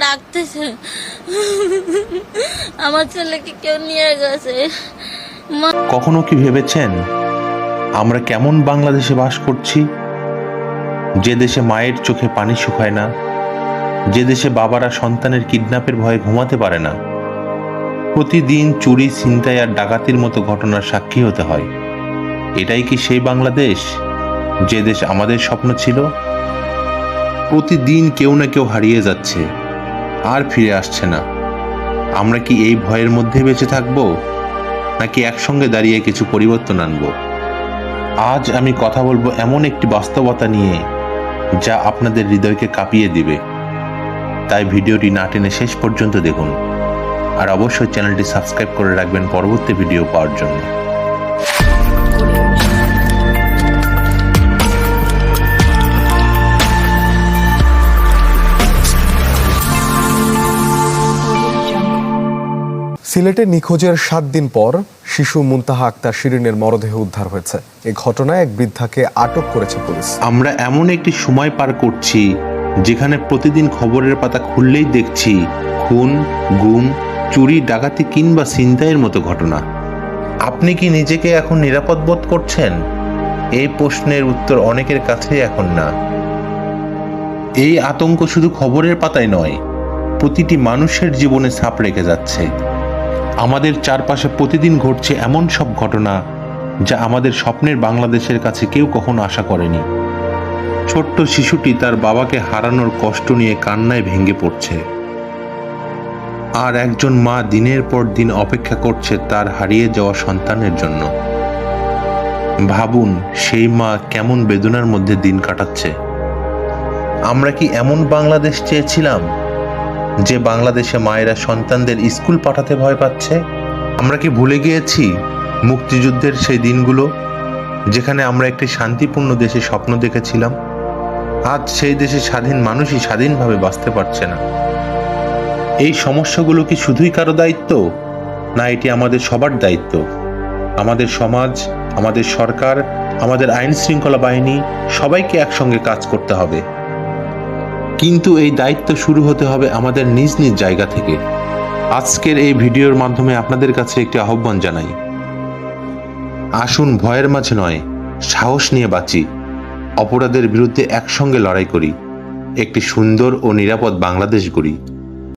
ডাকতেছে, আমার ছেলেকে কেউ নিয়ে গেছে। কখনো কি ভেবেছেন আমরা কেমন বাংলাদেশে বাস করছি? যে দেশে মায়ের চোখে পানি শুকায় না, যে দেশে বাবারা সন্তানের কিডন্যাপের ভয়ে ঘুমাতে পারে না, প্রতিদিন চুরি, ছিনতাই আর ডাকাতির মতো ঘটনার সাক্ষী হতে হয়। এটাই কি সেই বাংলাদেশ যে দেশ আমাদের স্বপ্ন ছিল? প্রতিদিন কেউ না কেউ হারিয়ে যাচ্ছে আর ফিরে আসছে না। আমরা কি এই ভয়ের মধ্যে বেঁচে থাকবো, নাকি একসঙ্গে দাঁড়িয়ে কিছু পরিবর্তন আনবো? আজ আমি কথা বলবো এমন একটি বাস্তবতা নিয়ে যা আপনাদের হৃদয়কে কাঁপিয়ে দিবে। তাই ভিডিওটি না টেনে শেষ পর্যন্ত দেখুন, আর অবশ্যই চ্যানেলটি সাবস্ক্রাইব করে রাখবেন পরবর্তী ভিডিও পাওয়ার জন্য। সিলেটে নিখোঁজের 7 দিন পর শিশু মুনতাহা আক্তার শিরিনের মরদেহ উদ্ধার হয়েছে। এই ঘটনায় এক বৃদ্ধাকে আটক করেছে পুলিশ। আমরা এমন একটি সময় পার করছি যেখানে প্রতিদিন খবরের পাতা খুললেই দেখছি খুন, গুম, চুরি, ডাকাতি কিংবা ছিনতাইয়ের মতো ঘটনা। আপনি কি নিজেকে এখন নিরাপদ বোধ করছেন? এই প্রশ্নের উত্তর অনেকের কাছেই এখন না। এই আতঙ্ক শুধু খবরের পাতায় নয়, প্রতিটি মানুষের জীবনে ছাপ রেখে যাচ্ছে। আমাদের চারপাশে প্রতিদিন ঘটছে এমন সব ঘটনা যা আমাদের স্বপ্নের বাংলাদেশের কাছে কেউ কখনো আশা করেনি। ছোট্ট শিশুটি তার বাবাকে হারানোর কষ্ট নিয়ে কান্নায় ভেঙে পড়ছে, আর একজন মা দিনের পর দিন অপেক্ষা করছে তার হারিয়ে যাওয়া সন্তানের জন্য। ভাবুন সেই মা কেমন বেদনার মধ্যে দিন কাটাচ্ছে। আমরা কি এমন বাংলাদেশ চেয়েছিলাম যে বাংলাদেশে মায়েরা সন্তানদের স্কুল পাঠাতে ভয় পাচ্ছে? আমরা কি ভুলে গিয়েছি মুক্তিযুদ্ধের সেই দিনগুলো, যেখানে আমরা একটি শান্তিপূর্ণ দেশে স্বপ্ন দেখেছিলাম? আজ সেই দেশে স্বাধীন মানুষই স্বাধীনভাবে বাঁচতে পারছে না। এই সমস্যাগুলো কি শুধুই কারো দায়িত্ব, না এটি আমাদের সবার দায়িত্ব? আমাদের সমাজ, আমাদের সরকার, আমাদের আইন শৃঙ্খলা বাহিনী, সবাইকে একসঙ্গে কাজ করতে হবে। কিন্তু এই দায়িত্ব শুরু হতে হবে আমাদের নিজ নিজ জায়গা থেকে। আজকের এই ভিডিওর মাধ্যমে আপনাদের কাছে একটি আহ্বান জানাই। আসুন ভয়ের মাঝে নয়, সাহস নিয়ে বাঁচি। অপরাধের বিরুদ্ধে একসঙ্গে লড়াই করি। একটি সুন্দর ও নিরাপদ বাংলাদেশ গড়ি।